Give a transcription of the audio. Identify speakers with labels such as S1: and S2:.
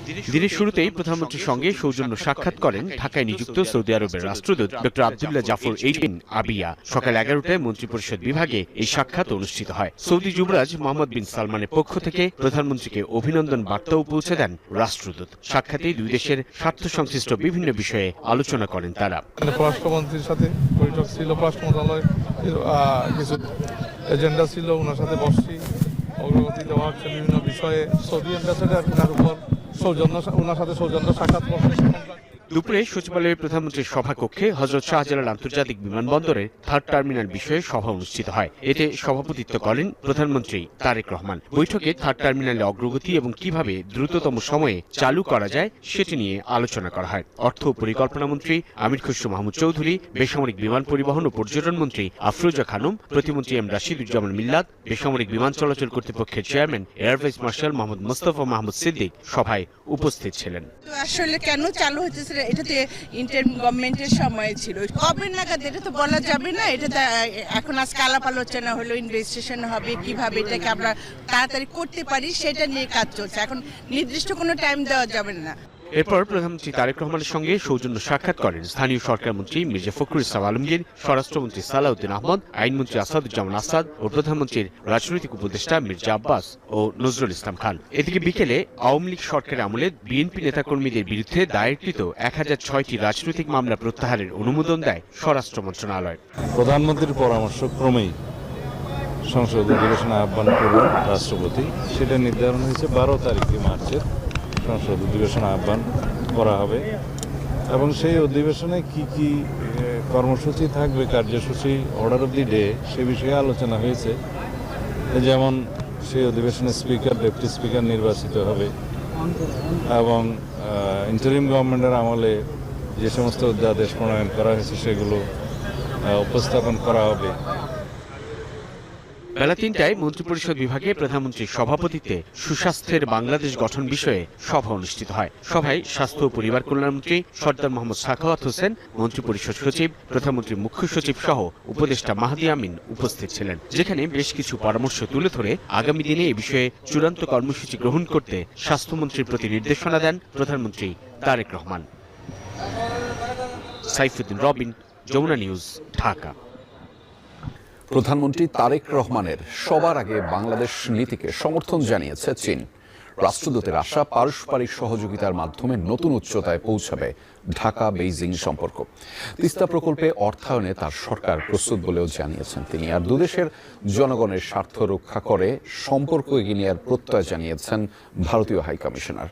S1: দিনের শুরুতেই প্রধানমন্ত্রীর সঙ্গে সৌজন্য সাক্ষাৎ করেন ঢাকায় নিযুক্ত সৌদি আরবের রাষ্ট্রদূত ডক্টর আব্দুল্লাহ জাফর বিন আবিয়া। সকাল 11টায় মন্ত্রিপরিষদ বিভাগে এই সাক্ষাৎ অনুষ্ঠিত হয়। সৌদি যুবরাজ মোহাম্মদ বিন সালমানের পক্ষ থেকে প্রধানমন্ত্রীকে অভিনন্দন বার্তাও পৌঁছে দেন রাষ্ট্রদূত। সাক্ষাতে দুই দেশের স্বার্থ সংশ্লিষ্ট বিভিন্ন বিষয়ে আলোচনা করেন তারা।
S2: পররাষ্ট্রমন্ত্রীর সাথে বৈঠক ছিল, পররাষ্ট্র মন্ত্রণালয় কিছু এজেন্ডা ছিল, ওনার সাথে বসছি, অগ্রগতি দেওয়া হচ্ছে বিভিন্ন বিষয়ে। সৌদি অ্যাম্বাসেডার ওনার সাথে সৌজন্য সাক্ষাৎ করছে।
S1: দুপুরে সচিবালয়ের প্রধানমন্ত্রীর সভাকক্ষে হযরত শাহজালাল আন্তর্জাতিক বিমানবন্দরের থার্ড টার্মিনাল বিষয়ে সভা অনুষ্ঠিত হয়। এতে সভাপতিত্ব করেন প্রধানমন্ত্রী তারেক রহমান। বৈঠকে থার্ড টার্মিনালে অগ্রগতি এবং কিভাবে দ্রুততম সময়ে চালু করা যায় সেটি নিয়ে আলোচনা করা হয়। অর্থ ও পরিকল্পনা মন্ত্রী আমির খসরু মাহমুদ চৌধুরী, বেসামরিক বিমান পরিবহন ও পর্যটন মন্ত্রী আফরোজা খানম, প্রতিমন্ত্রী এম রাশিদুজ্জামান মিল্লাত, বেসামরিক বিমান চলাচল কর্তৃপক্ষের chairman air vice marshal Mohammad Mostafa Mahmud Siddique সভায় উপস্থিত ছিলেন।
S3: আসলে কেন চালু হচ্ছে এটাতে ইন্টারিম গভর্নমেন্টের সময় ছিল, কবে নাগাদ এটা তো বলা যাবে না। এটা এখন আজকে আলাপ আলোচনা হলো, ইনভেস্টিগেশন হবে, কিভাবে এটাকে আমরা তাড়াতাড়ি করতে পারি সেটা নিয়ে কাজ চলছে। এখন নির্দিষ্ট কোনো টাইম দেওয়া যাবে না।
S1: এরপর প্রধানমন্ত্রী তারেক রহমানের সঙ্গে সৌজন্য সাক্ষাৎ করেন স্থানীয় সরকার মন্ত্রী মির্জা ফখরুল ইসলাম আলমগীর, স্বরাষ্ট্রমন্ত্রী সালাউদ্দিন আহমদ, আইনমন্ত্রী আসাদুজ্জামান আসাদ ও প্রধানমন্ত্রীর রাজনৈতিক উপদেষ্টা মির্জা আব্বাস ও নজরুল ইসলাম খান। এদিকে বিকেলে আওয়ামী লীগ সরকারের আমলে বিএনপি নেতাকর্মীদের বিরুদ্ধে দায়েরকৃত 1006টি রাজনৈতিক মামলা প্রত্যাহারের অনুমোদন দেয় স্বরাষ্ট্র মন্ত্রণালয়।
S4: প্রধানমন্ত্রীর পরামর্শ ক্রমেই সংসদ অধিবেশনে আহ্বান করবেন রাষ্ট্রপতি। সেটা নির্ধারণ হয়েছে 12 তারিখে মার্চের সংসদ অধিবেশনে আহ্বান করা হবে এবং সেই অধিবেশনে কি কি কর্মসূচি থাকবে, কার্যসূচি, অর্ডার অফ দি ডে, সে বিষয়ে আলোচনা হয়েছে। যেমন সেই অধিবেশনে স্পিকার, ডেপুটি স্পিকার নির্বাচিত হবে এবং ইন্টারিম গভর্নমেন্টের আমলে যে সমস্ত অধ্যাদেশ প্রণয়ন করা হয়েছে সেগুলো উপস্থাপন করা হবে।
S1: বেলা 3টায় মন্ত্রিপরিষদ বিভাগে প্রধানমন্ত্রীর সভাপতিত্বে সুস্বাস্থ্যের বাংলাদেশ গঠন বিষয়ে সভা অনুষ্ঠিত হয়। সভায় স্বাস্থ্য ও পরিবার কল্যাণমন্ত্রী সরদার মোহাম্মদ সাখাওয়াত হোসেন, মন্ত্রিপরিষদ সচিব, প্রধানমন্ত্রীর মুখ্য সচিব সহ উপদেষ্টা মাহদি আমিন উপস্থিত ছিলেন। যেখানে বেশ কিছু পরামর্শ তুলে ধরে আগামী দিনে এ বিষয়ে চূড়ান্ত কর্মসূচি গ্রহণ করতে স্বাস্থ্যমন্ত্রীর প্রতি নির্দেশনা দেন প্রধানমন্ত্রী তারেক রহমান। সাইফুদ্দিন রবিন, যমুনা নিউজ, ঢাকা।
S5: প্রধানমন্ত্রী তারেক রহমানের সবার আগে বাংলাদেশ নীতিকে সমর্থন জানিয়েছে চীন। রাষ্ট্রদূতের আশা, পারস্পরিক সহযোগিতার মাধ্যমে নতুন উচ্চতায় পৌঁছাবে ঢাকা বেইজিং সম্পর্ক। তিস্তা প্রকল্পে অর্থায়নে তার সরকার প্রস্তুত বলেও জানিয়েছেন তিনি। আর দুদেশের জনগণের স্বার্থ রক্ষা করে সম্পর্ক এগিয়ে নেওয়ার প্রত্যয় জানিয়েছেন ভারতীয় হাইকমিশনার।